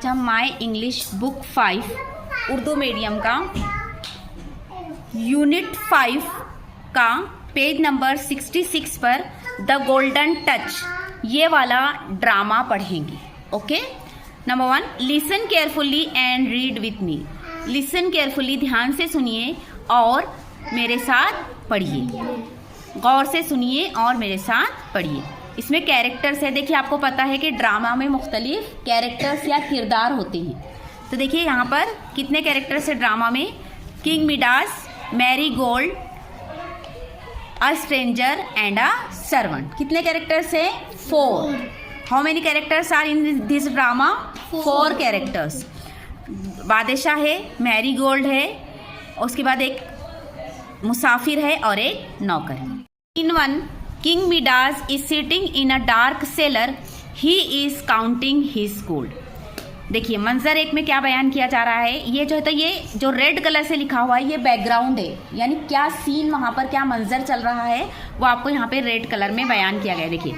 हम my English book 5 Urdu medium का unit 5 का पेज नंबर 66 पर द गोल्डन टच ये वाला ड्रामा पढ़ेंगे। Okay, number 1, listen carefully and read with me. Listen carefully, ध्यान से सुनिए और मेरे साथ पढ़िए। गौर से सुनिए और मेरे साथ पढ़िए। इसमें कैरेक्टर्स है। देखिए, आपको पता है कि ड्रामा में मुख्तलिफ कैरेक्टर्स या किरदार होते हैं। तो देखिए यहाँ पर कितने कैरेक्टर्स है ड्रामा में। King Midas, Marigold, a stranger and a servant. कितने कैरेक्टर्स है? 4। How many characters are in this drama? 4 characters. बादशाह है, मैरी गोल्ड है, उसके बाद एक मुसाफिर है और एक नौकर है। इन 1, king Midas is sitting in a dark seller, he is counting his gold. देखिए मंजर एक में क्या बयान किया जा रहा है। ये जो है तो ये जो रेड कलर से लिखा हुआ है ये बैकग्राउंड है, यानी क्या सीन वहाँ पर क्या मंजर चल रहा है वो आपको यहाँ पे रेड कलर में बयान किया गया है। देखिए,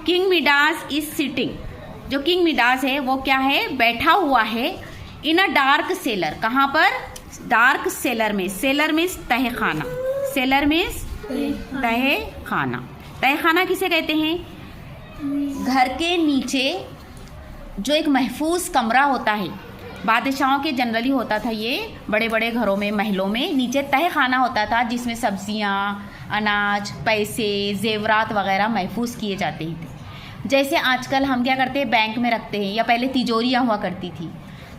किंग मिडास इज सिटिंग, जो किंग मिडास है वो क्या है? बैठा हुआ है। इन अ डार्क सेलर, कहाँ पर? डार्क सेलर में। सेलर मीन्स तहखाना, सेलर मीन्स तहखाना। तहखाना किसे कहते हैं? घर के नीचे जो एक महफूज कमरा होता है, बादशाहों के जनरली होता था ये बड़े बड़े घरों में, महलों में नीचे तहखाना होता था जिसमें सब्जियां, अनाज, पैसे, जेवरात वगैरह महफूज किए जाते थे। जैसे आजकल हम क्या करते हैं, बैंक में रखते हैं, या पहले तिजोरियां हुआ करती थी,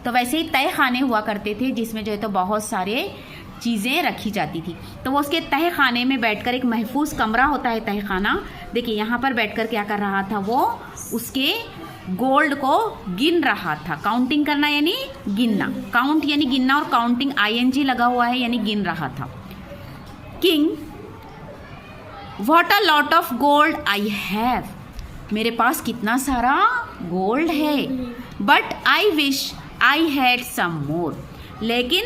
तो वैसे ही तहखाने हुआ करते थे जिसमें जो है तो बहुत सारे चीज़ें रखी जाती थी। तो वो उसके तहखाने में बैठकर, एक महफूज कमरा होता है तहखाना। देखिए यहाँ पर बैठकर क्या कर रहा था वो? उसके गोल्ड को गिन रहा था। काउंटिंग करना यानी गिनना, काउंट यानी गिनना, और काउंटिंग ING लगा हुआ है यानी गिन रहा था। King, what a lot of gold I have, मेरे पास कितना सारा गोल्ड है। But I wish I had some more, लेकिन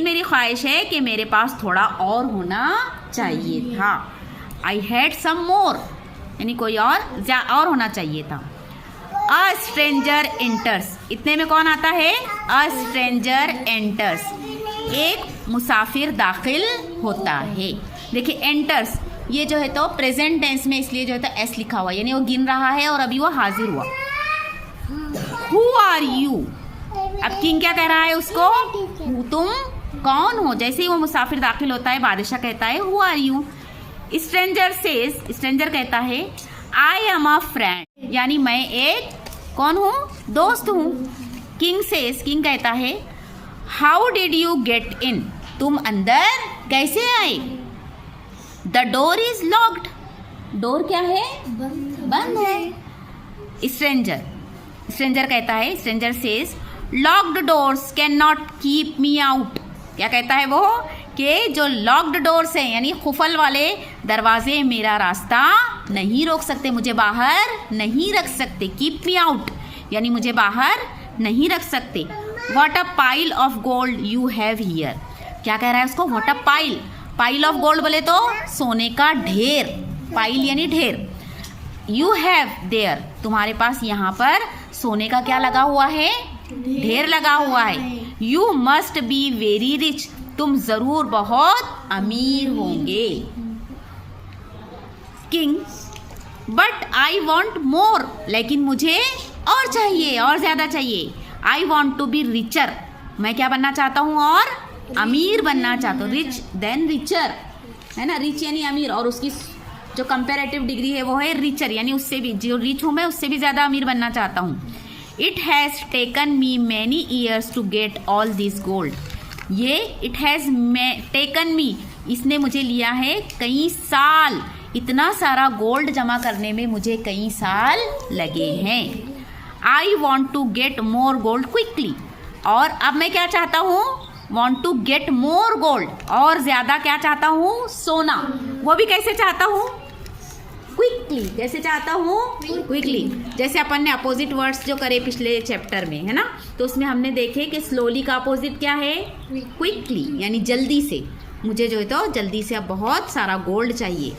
मेरी ख्वाहिश है कि मेरे पास थोड़ा और होना चाहिए था। आई हैड सम मोर यानी कोई और होना चाहिए था। अ स्ट्रेंजर एंटर्स, इतने में कौन आता है? अ स्ट्रेंजर एंटर्स, एक मुसाफिर दाखिल होता है। देखिए एंटर्स, ये जो है तो प्रेजेंट टेंस में, इसलिए जो है तो एस लिखा हुआ, यानी वो गिन रहा है और अभी वो हाजिर हुआ। हु आर यू, अब किंग क्या कह रहा है उसको? तुम कौन हो? जैसे ही वो मुसाफिर दाखिल होता है बादशाह कहता है who are you. Stranger says, stranger कहता है आई एम अ फ्रेंड, यानी मैं एक कौन हूँ? दोस्त हूँ। किंग सेज, किंग कहता है how did you get in, तुम अंदर कैसे आए? The door is locked, door क्या है? बंद है। स्ट्रेंजर कहता है, stranger says locked doors can not keep me out. क्या कहता है वो? कि जो लॉक्ड डोर्स हैं यानी खुफल वाले दरवाजे मेरा रास्ता नहीं रोक सकते, मुझे बाहर नहीं रख सकते। कीप मी आउट यानी मुझे बाहर नहीं रख सकते। What a pile of gold you have here, क्या कह रहा है उसको? What a pile, pile of gold बोले तो सोने का ढेर, पाइल यानी ढेर। यू हैव देयर, तुम्हारे पास यहाँ पर सोने का क्या लगा हुआ है? ढेर लगा हुआ है। You must be very rich, तुम जरूर बहुत अमीर होंगे। King, but I want more, लेकिन मुझे और चाहिए, और ज्यादा चाहिए। I want to be richer, मैं क्या बनना चाहता हूँ? और अमीर बनना चाहता हूँ। रिच देन रिचर, है ना? रिच यानी अमीर, और उसकी जो कंपेरेटिव डिग्री है वो है रिचर, यानी उससे भी, जो रिच हूँ मैं उससे भी ज्यादा अमीर बनना चाहता हूँ। It has taken me many years to get all this gold, ये इट हैज़ टेकन मी, इसने मुझे लिया है कई साल, इतना सारा गोल्ड जमा करने में मुझे कई साल लगे हैं। I want to get more gold quickly, और अब मैं क्या चाहता हूँ? Want to get more gold, और ज्यादा क्या चाहता हूँ? सोना। वो भी कैसे चाहता हूँ? क्विकली। कैसे चाहता हूँ? क्विकली। जैसे अपन ने अपोजिट वर्ड्स जो करे पिछले चैप्टर में, है ना, तो उसमें हमने देखे कि स्लोली का अपोजिट क्या है? क्विकली, यानी जल्दी से। मुझे जो है तो जल्दी से अब बहुत सारा गोल्ड चाहिए।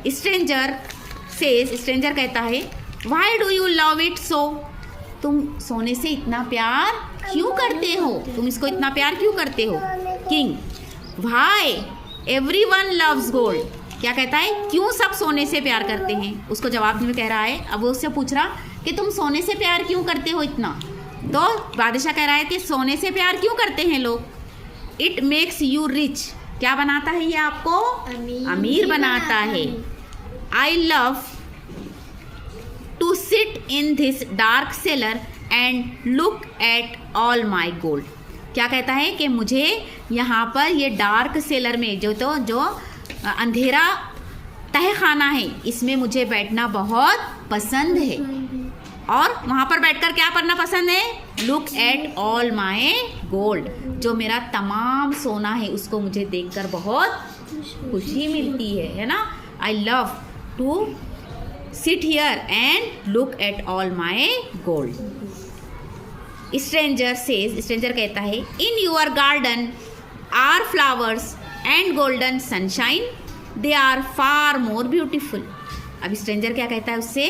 स्ट्रेंजर कहता है why do you love it so, तुम सोने से इतना प्यार क्यों करते हो, तुम इसको इतना प्यार क्यों करते हो। King, why everyone loves gold, क्या कहता है, क्यों सब सोने से प्यार करते हैं। उसको जवाब में कह रहा है, अब वो उससे पूछ रहा कि तुम सोने से प्यार क्यों करते हो इतना। तो बादशाह कह रहा है कि सोने से प्यार क्यों करते हैं लोग। इट मेक्स यू रिच, क्या बनाता है ये आपको, अमीर बनाता है। I love to sit in this dark cellar and look at all my gold, क्या कहता है कि मुझे यहाँ पर ये डार्क सेलर में जो अंधेरा तहखाना है, इसमें मुझे बैठना बहुत पसंद है। और वहाँ पर बैठकर क्या करना पसंद है, look at all my gold, जो मेरा तमाम सोना है उसको मुझे देखकर बहुत खुशी मिलती है ना। I love to sit here and look at all my gold. Stranger says, stranger कहता है, in your garden are flowers and golden sunshine, they are far more beautiful. अब स्ट्रेंजर क्या कहता है उससे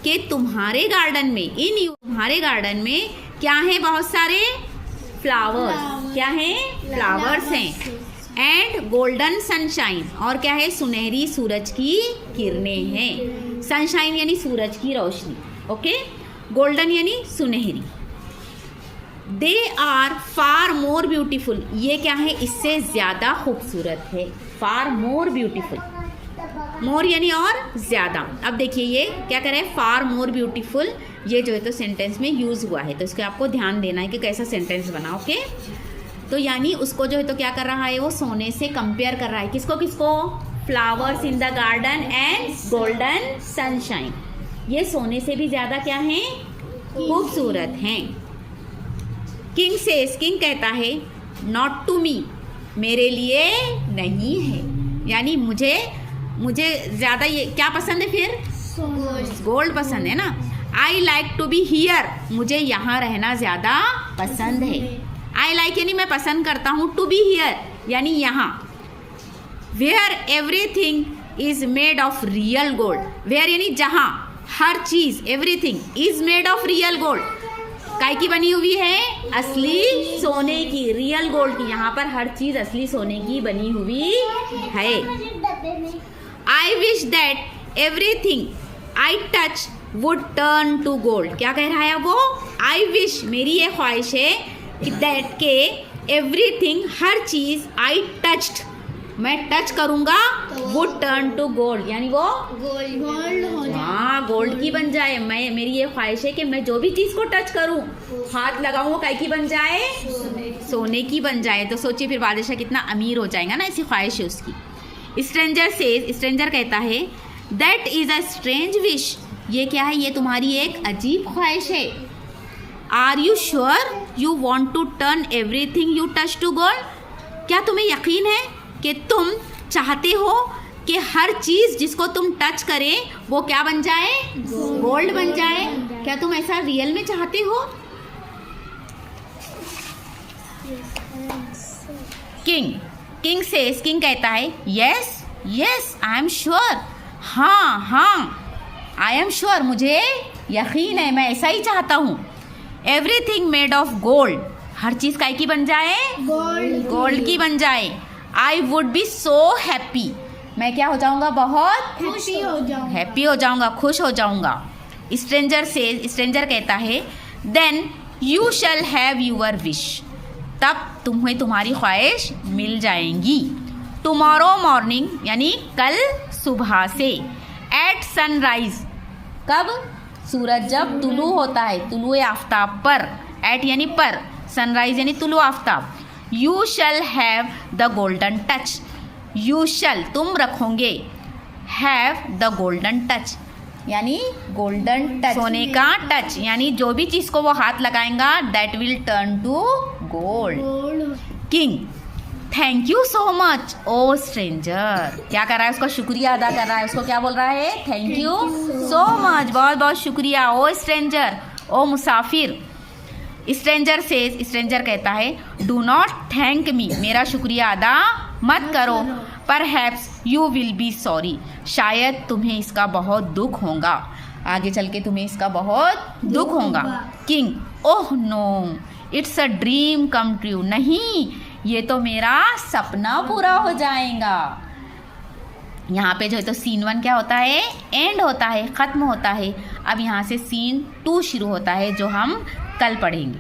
कि तुम्हारे गार्डन में, तुम्हारे गार्डन में क्या है, बहुत सारे फ्लावर्स, क्या है, फ्लावर्स हैं, एंड गोल्डन सनशाइन, और क्या है, सुनहरी सूरज की किरणें हैं। सनशाइन यानी सूरज की रोशनी, ओके, गोल्डन यानी सुनहरी। दे आर फार मोर ब्यूटीफुल, ये क्या है, इससे ज़्यादा खूबसूरत है। फार मोर ब्यूटीफुल, मोर यानी और ज़्यादा। अब देखिए ये क्या कर रहे हैं, फार मोर ब्यूटीफुल, ये जो है तो सेंटेंस में यूज़ हुआ है, तो इसको आपको ध्यान देना है कि कैसा सेंटेंस बना, ओके। तो यानी उसको जो है तो क्या कर रहा है, वो सोने से कंपेयर कर रहा है, किसको किसको, flowers in the garden and golden sunshine, ये सोने से भी ज़्यादा क्या हैं, खूबसूरत हैं। किंग सेज, किंग कहता है, नॉट टू मी, मेरे लिए नहीं है, यानी मुझे ज़्यादा ये क्या पसंद है, फिर गोल्ड पसंद है ना। I like to be here, मुझे यहाँ रहना ज़्यादा पसंद है। आई लाइक यानी मैं पसंद करता हूँ, टू बी हियर यानी यहाँ। Where everything is made of real gold, where यानी जहाँ, हर चीज़, everything is made of real gold, काय की बनी हुई है, असली सोने की, रियल गोल्ड की, यहाँ पर हर चीज़ असली सोने की बनी हुई है। I wish that everything I touch would turn to gold, क्या कह रहा है वो, आई विश, मेरी ये ख्वाहिश है कि दैट के एवरीथिंग, हर चीज़, आई टच्ड, मैं टच करूँगा, वुड टर्न टू गोल्ड, यानी वो गोल्ड हो जाए, हाँ गोल्ड की बन जाए। मेरी ये ख्वाहिश है कि मैं जो भी चीज़ को टच करूँ, हाथ लगाऊँ, वो काय की बन जाए, सोने की बन जाए। तो सोचिए फिर बादशाह कितना अमीर हो जाएगा ना, ऐसी ख्वाहिश है उसकी। स्ट्रेंजर सेज, स्ट्रेंजर कहता है, that is a strange wish, ये क्या है, ये तुम्हारी एक अजीब ख्वाहिश है। Are you sure you want to turn everything you touch to gold, क्या तुम्हें यकीन है कि तुम चाहते हो कि हर चीज़ जिसको तुम टच करें वो क्या बन जाए, गोल्ड बन जाए, क्या तुम ऐसा रियल में चाहते हो। किंग, किंग सेज, किंग कहता है, yes yes I am sure, हाँ हाँ आई एम श्योर, मुझे यकीन है, मैं ऐसा ही चाहता हूँ। एवरीथिंग मेड ऑफ गोल्ड, हर चीज़ काय की बन जाए, गोल्ड की बन जाए। I would be so happy, मैं क्या हो जाऊँगा, बहुत हैप्पी हो जाऊँगा, खुश हो जाऊँगा। स्ट्रेंजर सेज, स्ट्रेंजर कहता है, then you shall have your wish, तब तुम्हें तुम्हारी ख्वाहिश मिल जाएंगी। टुमारो मॉर्निंग यानी कल सुबह से, एट सनराइज, कब, सूरज जब तुलू होता है, तुलू आफ्ताब पर, एट यानी पर, सनराइज यानी तुलू आफ्ताब। You shall have the golden touch, you shall तुम रखोगे, हैव द गोल्डन टच यानी गोल्डन टच, सोने का टच, यानी जो भी चीज़ को वो हाथ लगाएगा that will turn to gold. King, thank you so much O stranger, क्या कर रहा है, उसको शुक्रिया अदा कर रहा है, उसको क्या बोल रहा है, थैंक यू सो मच, बहुत बहुत शुक्रिया ओ स्ट्रेंजर, ओ मुसाफिर। स्ट्रेंजर सेज, स्ट्रेंजर कहता है, डू नॉट थैंक मी, मेरा शुक्रिया अदा मत करो, perhaps you will be sorry, शायद तुम्हें इसका बहुत दुख होगा। आगे चल के तुम्हें इसका बहुत दुख होगा। King, oh no, it's a dream come true. नहीं, ये तो मेरा सपना पूरा हो जाएगा। यहाँ पे जो है तो सीन 1 क्या होता है, एंड होता है, ख़त्म होता है। अब यहाँ से सीन 2 शुरू होता है जो हम कल पढ़ेंगे।